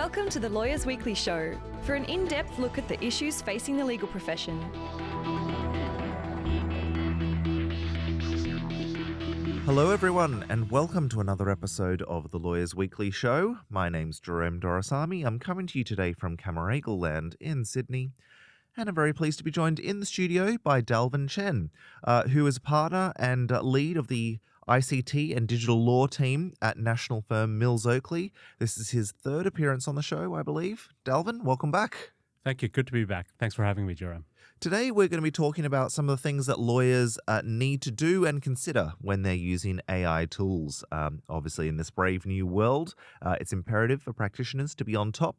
Welcome to the Lawyers Weekly Show for an in-depth look at the issues facing the legal profession. Hello everyone and welcome to another episode of the Lawyers Weekly Show. My name's Jerome Doraisamy. I'm coming to you today from Camaragal Land in Sydney. And I'm very pleased to be joined in the studio by Dalvin Chien, who is a partner and lead of the ICT and digital law team at national firm Mills Oakley. This is his third appearance on the show, I believe. Dalvin, welcome back. Thank you. Good to be back. Thanks for having me, Jerome. Today, we're going to be talking about some of the things that lawyers need to do and consider when they're using AI tools. Obviously, in this brave new world, it's imperative for practitioners to be on top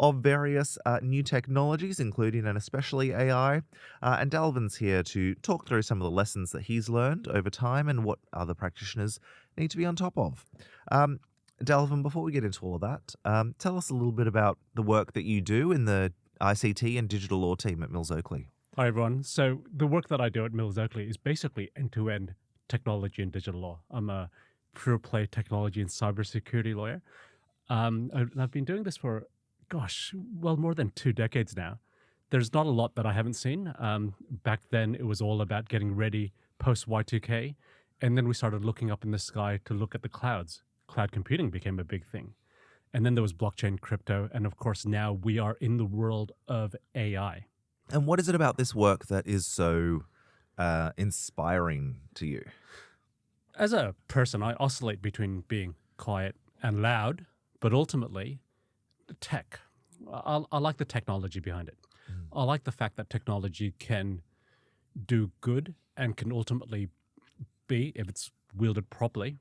of various new technologies, including and especially AI. And Dalvin's here to talk through some of the lessons that he's learned over time and what other practitioners need to be on top of. Dalvin, before we get into all of that, tell us a little bit about the work that you do in the ICT and digital law team at Mills Oakley. Hi, everyone. So the work that I do at Mills Oakley is basically end-to-end technology and digital law. I'm a pure-play technology and cybersecurity lawyer. I've been doing this for, more than 2 decades now. There's not a lot that I haven't seen. Back then, it was all about getting ready post-Y2K. And then we started looking up in the sky to look at the clouds. Cloud computing became a big thing. And then there was blockchain, crypto, and of course now we are in the world of AI. And what is it about this work that is so inspiring to you? As a person, I oscillate between being quiet and loud, but ultimately, tech. I like the technology behind it. I like the fact that technology can do good and can ultimately be, if it's wielded properly,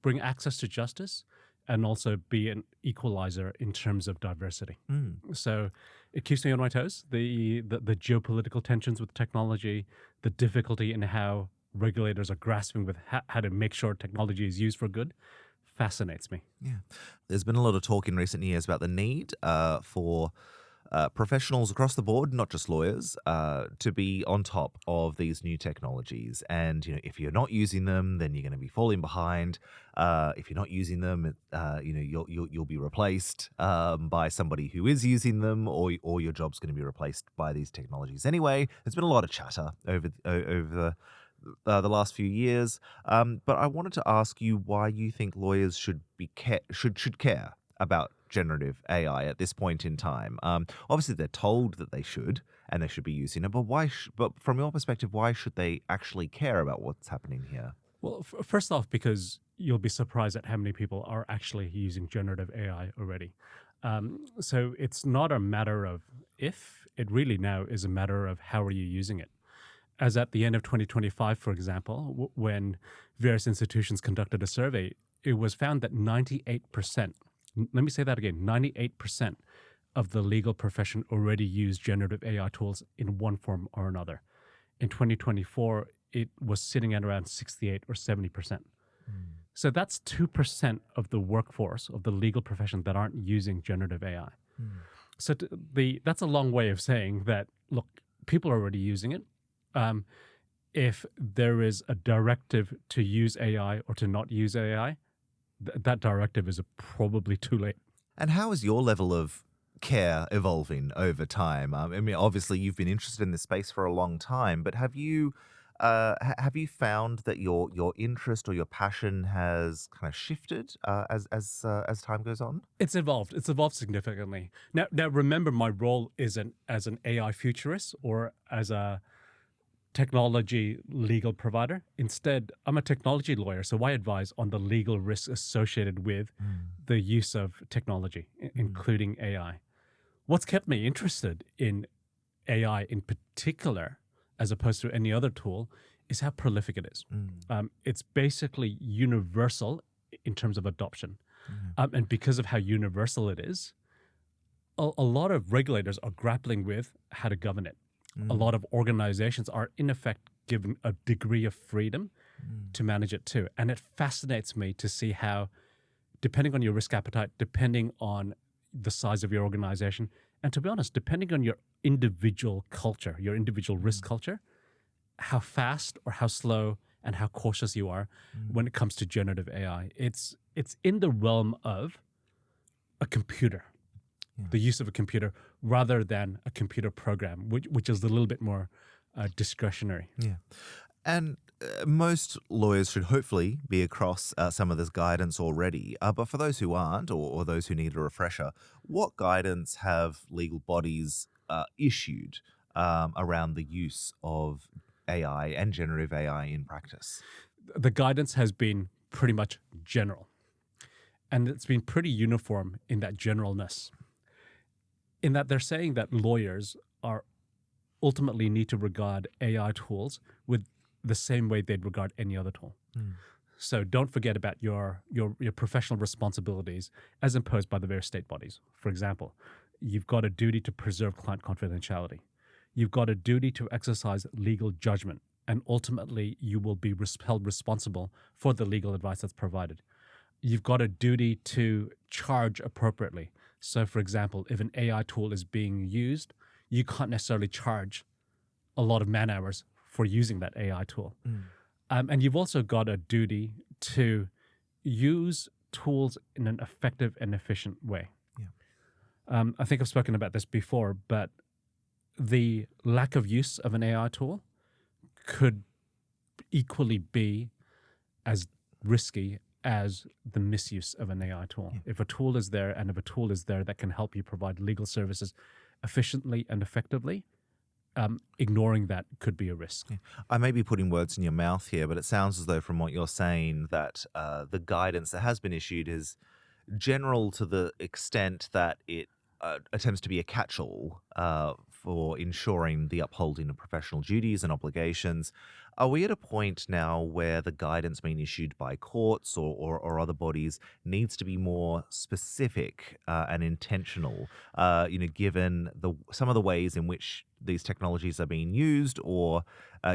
bring access to justice, and also be an equalizer in terms of diversity. So it keeps me on my toes. The geopolitical tensions with technology, the difficulty in how regulators are grasping with how to make sure technology is used for good, fascinates me. Yeah. There's been a lot of talk in recent years about the need for professionals across the board, not just lawyers, to be on top of these new technologies. And if you're not using them, then you're going to be falling behind. If you're not using them, you'll be replaced by somebody who is using them, or your job's going to be replaced by these technologies. Anyway, there's been a lot of chatter over the last few years. But I wanted to ask you why you think lawyers should care about generative AI at this point in time. Obviously, they're told that they should, and they should be using it. But why? But from your perspective, why should they actually care about what's happening here? Well, first off, because you'll be surprised at how many people are actually using generative AI already. So it's not a matter of if, it really now is a matter of how are you using it. As at the end of 2025, for example, when various institutions conducted a survey, it was found that 98%, let me say that again, 98% of the legal profession already use generative AI tools in one form or another. In 2024, it was sitting at around 68 or 70%. So that's 2% of the workforce of the legal profession that aren't using generative AI. So that's a long way of saying that, look, people are already using it. If there is a directive to use AI or to not use AI, that directive is probably too late. And how is your level of care evolving over time? I mean, obviously, you've been interested in this space for a long time, but have you found that your interest or your passion has kind of shifted as time goes on? It's evolved. It's evolved significantly. Now remember, my role isn't as an AI futurist or as a technology legal provider. Instead, I'm a technology lawyer, so I advise on the legal risks associated with the use of technology, including AI. What's kept me interested in AI in particular, as opposed to any other tool, is how prolific it is. It's basically universal in terms of adoption. And because of how universal it is, a lot of regulators are grappling with how to govern it. A lot of organizations are, in effect, given a degree of freedom to manage it too. And it fascinates me to see how, depending on your risk appetite, depending on the size of your organization, and to be honest, depending on your individual culture, your individual risk culture, how fast or how slow and how cautious you are when it comes to generative AI. It's in the realm of a computer. the use of a computer rather than a computer program, which is a little bit more discretionary. Yeah. And most lawyers should hopefully be across some of this guidance already. But for those who aren't, or those who need a refresher, what guidance have legal bodies issued around the use of AI and generative AI in practice? The guidance has been pretty much general, and it's been pretty uniform in that generalness, in that they're saying that lawyers are ultimately need to regard AI tools with the same way they'd regard any other tool. So don't forget about your professional responsibilities as imposed by the various state bodies. For example, you've got a duty to preserve client confidentiality. You've got a duty to exercise legal judgment, and ultimately you will be held responsible for the legal advice that's provided. You've got a duty to charge appropriately. So for example, if an AI tool is being used, you can't necessarily charge a lot of man hours for using that AI tool. And you've also got a duty to use tools in an effective and efficient way. Yeah. I think I've spoken about this before, but the lack of use of an AI tool could equally be as risky as the misuse of an AI tool. Yeah. If a tool is there, and if a tool is there that can help you provide legal services efficiently and effectively, ignoring that could be a risk. Yeah. I may be putting words in your mouth here, but it sounds as though from what you're saying that the guidance that has been issued is general to the extent that it attempts to be a catch-all for ensuring the upholding of professional duties and obligations. Are we at a point now where the guidance being issued by courts or other bodies needs to be more specific and intentional, given some of the ways in which these technologies are being used, or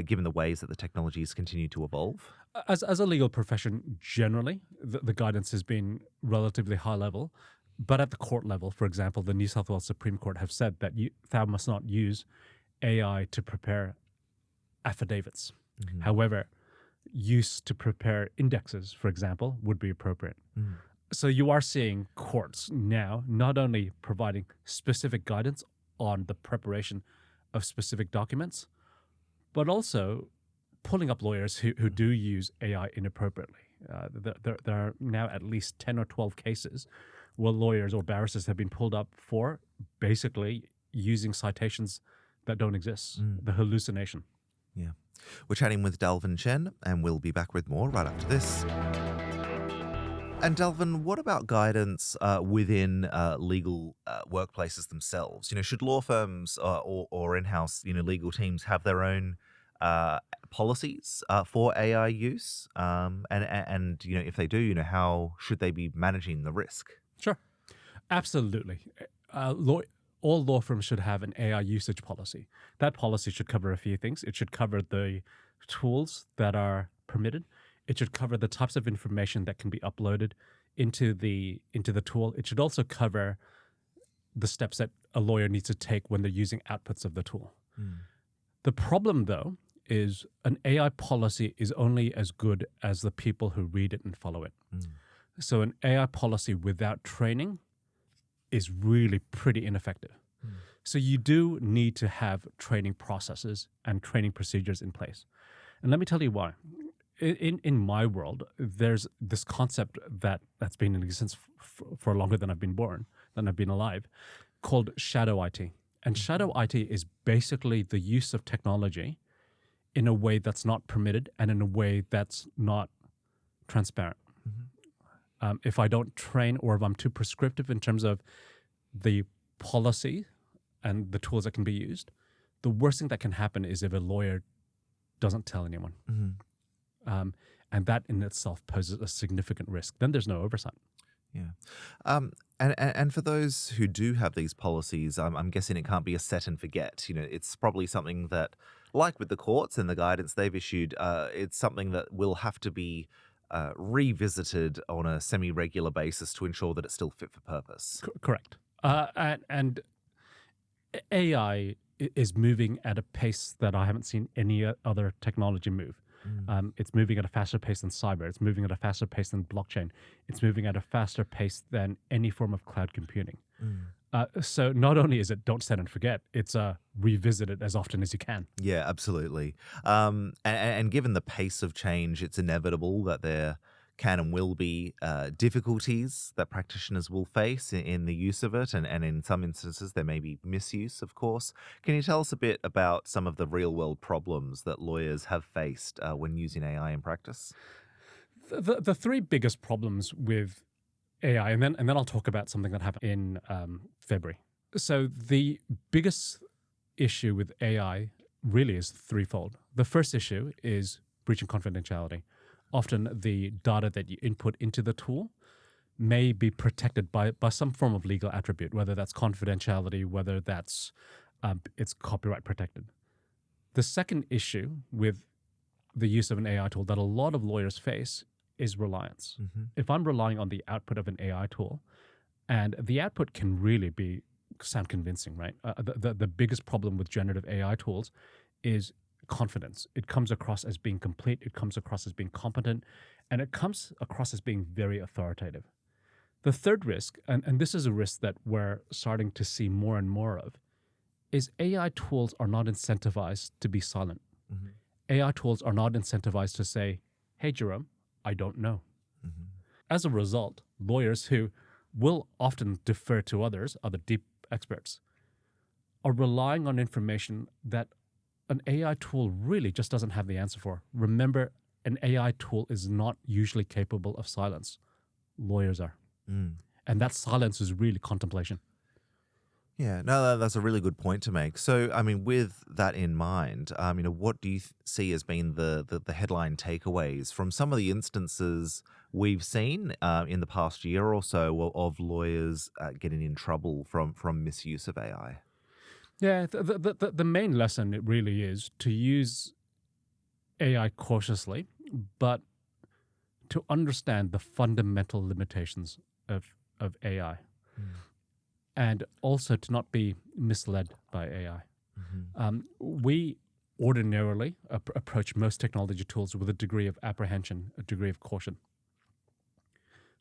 given the ways that the technologies continue to evolve? As a legal profession, generally, the guidance has been relatively high level. But at the court level, for example, the New South Wales Supreme Court have said that thou must not use AI to prepare affidavits. However, use to prepare indexes, for example, would be appropriate. So you are seeing courts now not only providing specific guidance on the preparation of specific documents, but also pulling up lawyers who do use AI inappropriately. There are now at least 10 or 12 cases where lawyers or barristers have been pulled up for basically using citations that don't exist, the hallucination. Yeah. We're chatting with Dalvin Chien, and we'll be back with more right after this. And Dalvin, what about guidance within legal workplaces themselves? Should law firms or in-house legal teams have their own policies for AI use? And if they do, how should they be managing the risk? Sure. Absolutely. All law firms should have an AI usage policy. That policy should cover a few things. It should cover the tools that are permitted. It should cover the types of information that can be uploaded into the tool. It should also cover the steps that a lawyer needs to take when they're using outputs of the tool. The problem, though, is an AI policy is only as good as the people who read it and follow it. So an AI policy without training is really pretty ineffective. So you do need to have training processes and training procedures in place. And let me tell you why. In my world, there's this concept that's been in existence for longer than I've been alive, called shadow IT. And shadow IT is basically the use of technology in a way that's not permitted and in a way that's not transparent. If I don't train, or if I'm too prescriptive in terms of the policy and the tools that can be used, the worst thing that can happen is if a lawyer doesn't tell anyone. And that in itself poses a significant risk. Then there's no oversight. Yeah. And for those who do have these policies, I'm guessing it can't be a set and forget. It's probably something that, like with the courts and the guidance they've issued, it's something that will have to be revisited on a semi-regular basis to ensure that it's still fit for purpose. Correct. And AI is moving at a pace that I haven't seen any other technology move. It's moving at a faster pace than cyber. It's moving at a faster pace than blockchain. It's moving at a faster pace than any form of cloud computing. So not only is it don't set and forget, it's revisit it as often as you can. Yeah, absolutely. And given the pace of change, it's inevitable that there can and will be difficulties that practitioners will face in the use of it. And in some instances, there may be misuse, of course. Can you tell us a bit about some of the real world problems that lawyers have faced when using AI in practice? The three biggest problems with AI, and then I'll talk about something that happened in February. So the biggest issue with AI really is threefold. The first issue is breaching confidentiality. Often the data that you input into the tool may be protected by some form of legal attribute, whether that's confidentiality, whether that's it's copyright protected. The second issue with the use of an AI tool that a lot of lawyers face is reliance. Mm-hmm. If I'm relying on the output of an AI tool, and the output can really sound convincing, right? The biggest problem with generative AI tools is confidence. It comes across as being complete, it comes across as being competent, and it comes across as being very authoritative. The third risk, and this is a risk that we're starting to see more and more of, is AI tools are not incentivized to be silent. Mm-hmm. AI tools are not incentivized to say, hey, Jerome, I don't know. Mm-hmm. As a result, lawyers who will often defer to others, other deep experts, are relying on information that an AI tool really just doesn't have the answer for. Remember, an AI tool is not usually capable of silence. Lawyers are. Mm. And that silence is really contemplation. Yeah, no, that's a really good point to make. So, I mean, with that in mind, what do you see as being the headline takeaways from some of the instances we've seen in the past year or so of lawyers getting in trouble from misuse of AI? Yeah, the main lesson it really is to use AI cautiously, but to understand the fundamental limitations of AI. Mm. And also to not be misled by AI. Mm-hmm. We ordinarily approach most technology tools with a degree of apprehension, a degree of caution.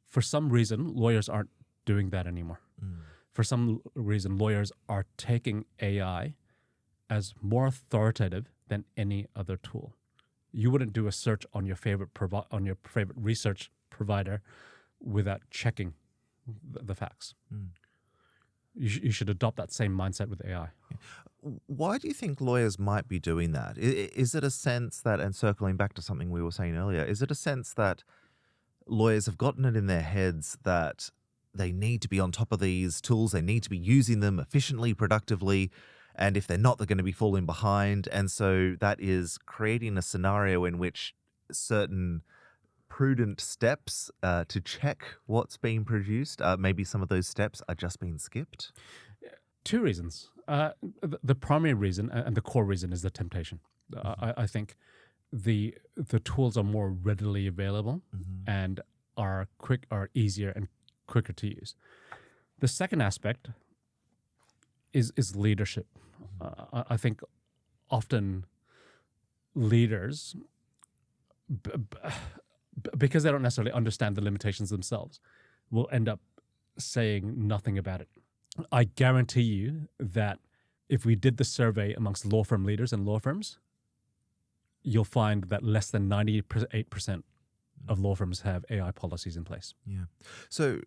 For some reason, lawyers aren't doing that anymore. Mm. For some reason, lawyers are taking AI as more authoritative than any other tool. You wouldn't do a search on your favorite research provider without checking the facts. Mm. You should adopt that same mindset with AI. Why do you think lawyers might be doing that? Is it a sense that, and circling back to something we were saying earlier, is it a sense that lawyers have gotten it in their heads that they need to be on top of these tools, they need to be using them efficiently, productively, and if they're not, they're going to be falling behind. And so that is creating a scenario in which certain prudent steps to check what's being produced, maybe some of those steps are just being skipped? Two reasons. The primary reason and the core reason is the temptation. I think the tools are more readily available Mm-hmm. and are easier and quicker to use. The second aspect is leadership. I think often leaders, because they don't necessarily understand the limitations themselves, will end up saying nothing about it. I guarantee you that if we did the survey amongst law firm leaders and law firms, you'll find that less than 98% of law firms have AI policies in place. Yeah. So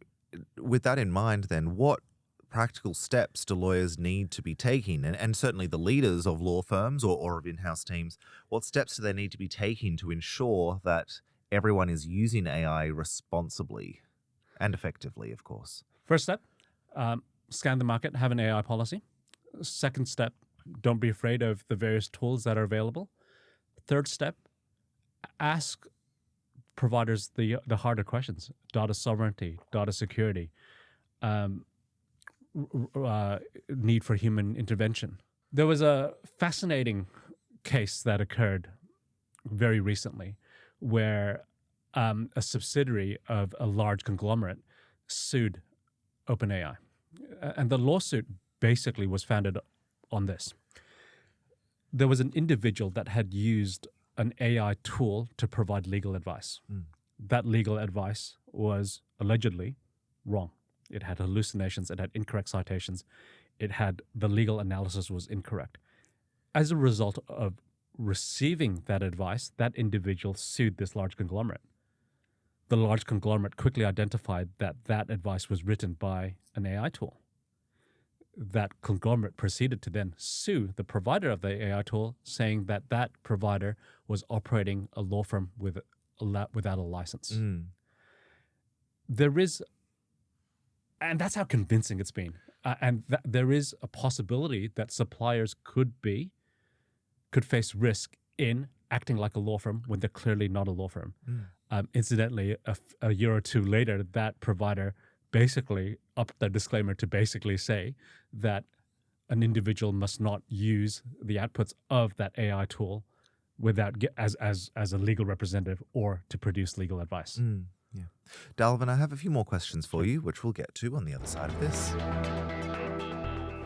with that in mind, then, what practical steps do lawyers need to be taking? And certainly the leaders of law firms or of in-house teams, what steps do they need to be taking to ensure that everyone is using AI responsibly and effectively, of course? First step, scan the market, have an AI policy. Second step, don't be afraid of the various tools that are available. Third step, ask providers the harder questions: data sovereignty, data security, need for human intervention. There was a fascinating case that occurred very recently where a subsidiary of a large conglomerate sued OpenAI. And the lawsuit basically was founded on this. There was an individual that had used an AI tool to provide legal advice. Mm. That legal advice was allegedly wrong. It had hallucinations. It had incorrect citations. It had the legal analysis was incorrect. As a result of receiving that advice, that individual sued this large conglomerate. The large conglomerate quickly identified that that advice was written by an AI tool. That conglomerate proceeded to then sue the provider of the AI tool, saying that that provider was operating a law firm without a license. There is, and that's how convincing it's been. There is a possibility that suppliers could face risk in acting like a law firm when they're clearly not a law firm. Incidentally, a year or two later, that provider basically upped their disclaimer to basically say that an individual must not use the outputs of that AI tool without as a legal representative or to produce legal advice. Yeah. Dalvin, I have a few more questions for you, which we'll get to on the other side of this.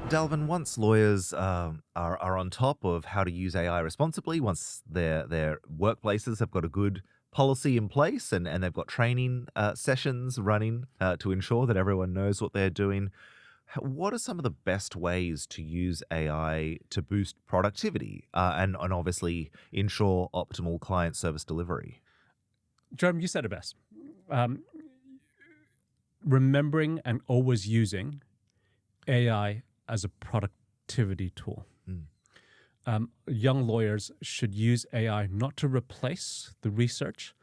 Dalvin, once lawyers are on top of how to use AI responsibly, once their workplaces have got a good policy in place and they've got training sessions running to ensure that everyone knows what they're doing, what are some of the best ways to use AI to boost productivity and obviously ensure optimal client service delivery? Jerome, you said it best. Remembering and always using AI as a productivity tool. Young lawyers should use AI not to replace the research,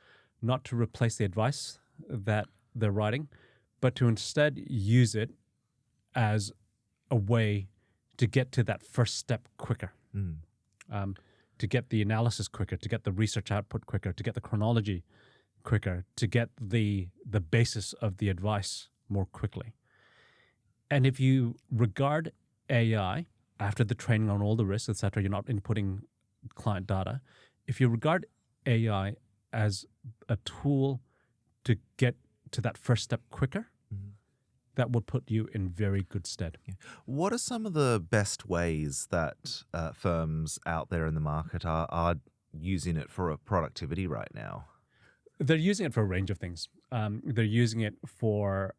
not to replace the advice that they're writing, but to instead use it as a way to get to that first step quicker, to get the analysis quicker, to get the research output quicker, to get the chronology quicker, to get the basis of the advice more quickly. And if you regard AI after the training on all the risks, etc., you're not inputting client data. If you regard AI as a tool to get to that first step quicker, that would put you in very good stead. Yeah. What are some of the best ways that firms out there in the market are using it for productivity right now? They're using it for a range of things. They're using it for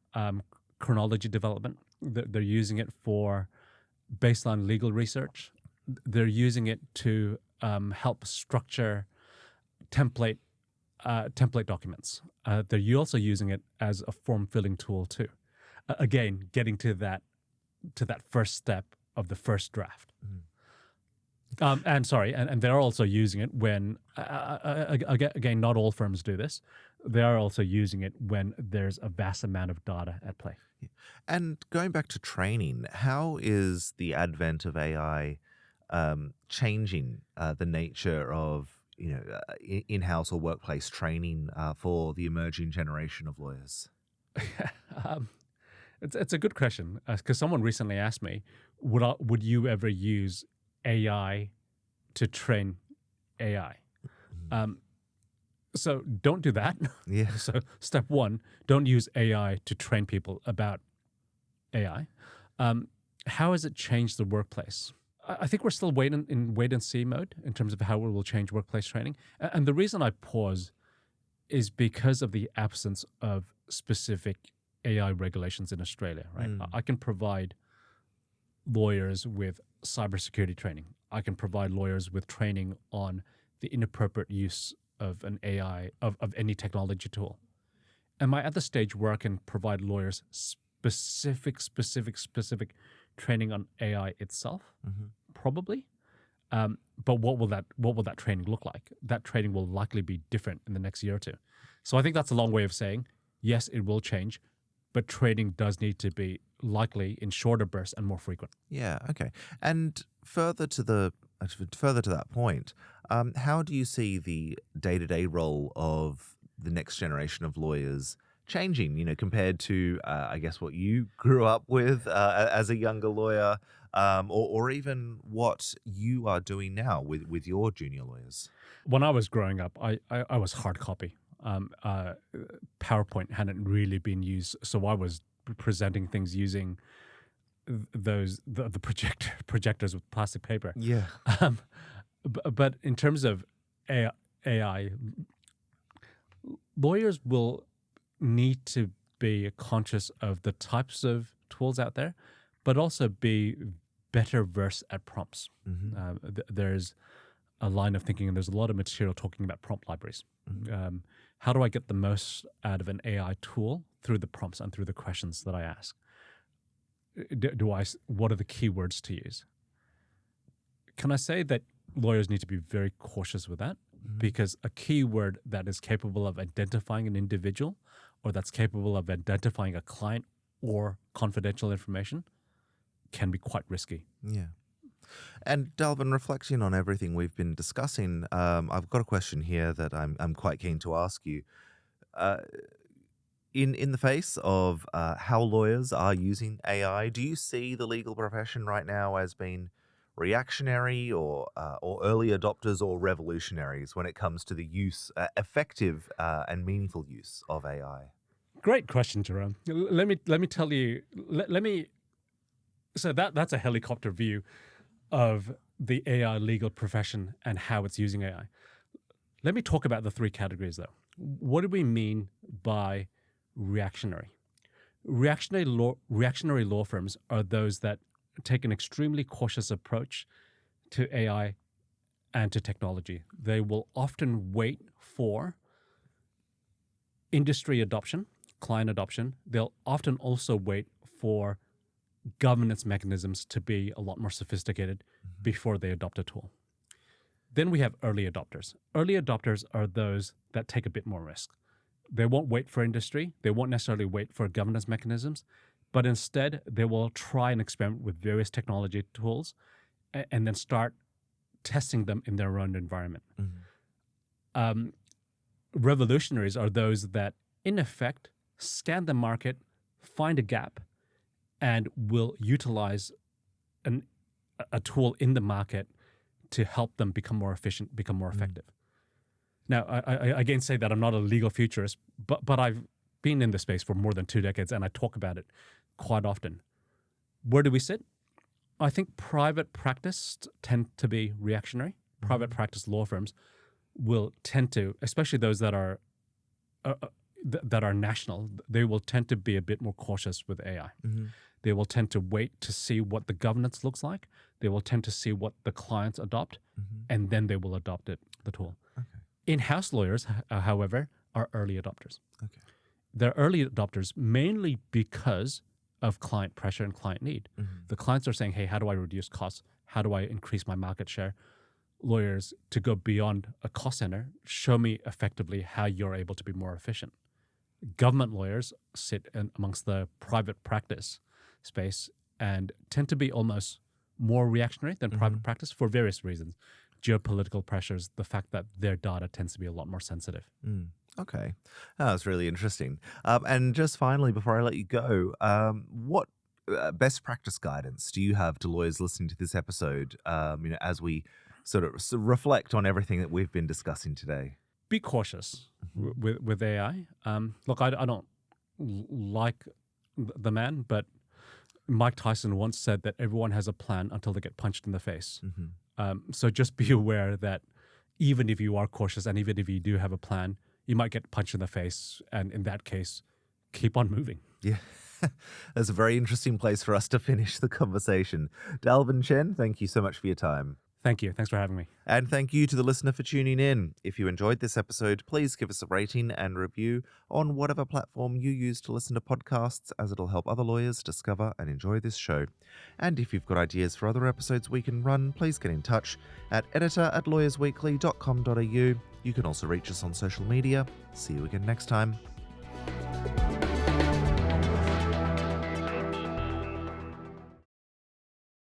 chronology development. They're using it for baseline legal research. They're using it to help structure template documents. They're also using it as a form filling tool too. Again, getting to that first step of the first draft. And they're also using it when again, not all firms do this. They are also using it when there's a vast amount of data at play. And going back to training, how is the advent of AI changing the nature of in-house or workplace training for the emerging generation of lawyers? It's a good question because someone recently asked me, would you ever use AI to train AI? So don't do that. Yeah. So step one, don't use AI to train people about AI. How has it changed the workplace? I think we're still wait and see mode in terms of how it will change workplace training. And the reason I pause is because of the absence of specific AI regulations in Australia, right? I can provide lawyers with cybersecurity training. I can provide lawyers with training on the inappropriate use of an AI, of any technology tool. Am I at the stage where I can provide lawyers specific training on AI itself? Probably. But what will that training look like? That training will likely be different in the next year or two. So I think that's a long way of saying, yes, it will change, but training does need to be likely in shorter bursts and more frequent. Yeah. Okay. And further to that point, how do you see the day-to-day role of the next generation of lawyers changing? Compared to I guess what you grew up with as a younger lawyer, or even what you are doing now with your junior lawyers. When I was growing up, I was hard copy. PowerPoint hadn't really been used, so I was presenting things using the projectors with plastic paper. Yeah. But in terms of AI, lawyers will need to be conscious of the types of tools out there, but also be better versed at prompts. There's a line of thinking, and there's a lot of material talking about prompt libraries. How do I get the most out of an AI tool through the prompts and through the questions that I ask? What are the keywords to use? Can I say that lawyers need to be very cautious with that? Because a keyword that is capable of identifying an individual, or that's capable of identifying a client or confidential information, can be quite risky. Yeah. And Dalvin, reflecting on everything we've been discussing, I've got a question here that I'm quite keen to ask you. In the face of how lawyers are using AI, do you see the legal profession right now as being reactionary or early adopters or revolutionaries when it comes to the use, effective and meaningful use of AI? Great question, Jerome. Let me tell you. So that's a helicopter view of the AI legal profession and how it's using AI. Let me talk about the three categories, though. What do we mean by reactionary? Reactionary law firms are those that take an extremely cautious approach to AI and to technology. They will often wait for industry adoption, client adoption. They'll often also wait for governance mechanisms to be a lot more sophisticated before they adopt a tool. Then we have early adopters. Early adopters are those that take a bit more risk. They won't wait for industry. They won't necessarily wait for governance mechanisms, but instead they will try and experiment with various technology tools and then start testing them in their own environment. Revolutionaries are those that, in effect, scan the market, find a gap, and will utilize a tool in the market to help them become more efficient, become more effective. Now, I again say that I'm not a legal futurist, but I've been in this space for more than 2 decades, and I talk about it quite often. Where do we sit? I think private practice tend to be reactionary. Private practice law firms will tend to, especially those that are national, they will tend to be a bit more cautious with AI. They will tend to wait to see what the governance looks like. They will tend to see what the clients adopt, and then they will adopt the tool. In-house lawyers, however, are early adopters. They're early adopters mainly because of client pressure and client need. The clients are saying, hey, how do I reduce costs? How do I increase my market share? Lawyers, to go beyond a cost center, show me effectively how you're able to be more efficient. Government lawyers sit amongst the private practice space and tend to be almost more reactionary than private practice for various reasons. Geopolitical pressures, the fact that their data tends to be a lot more sensitive. Okay. That's really interesting. And just finally, before I let you go, what best practice guidance do you have to lawyers listening to this episode, as we sort of reflect on everything that we've been discussing today? Be cautious with AI. Look, I don't like the man, but Mike Tyson once said that everyone has a plan until they get punched in the face. So just be aware that even if you are cautious and even if you do have a plan, you might get punched in the face. And in that case, keep on moving. Yeah. That's a very interesting place for us to finish the conversation. Dalvin Chien, thank you so much for your time. Thank you. Thanks for having me. And thank you to the listener for tuning in. If you enjoyed this episode, please give us a rating and review on whatever platform you use to listen to podcasts, as it'll help other lawyers discover and enjoy this show. And if you've got ideas for other episodes we can run, please get in touch at editor@lawyersweekly.com.au. You can also reach us on social media. See you again next time.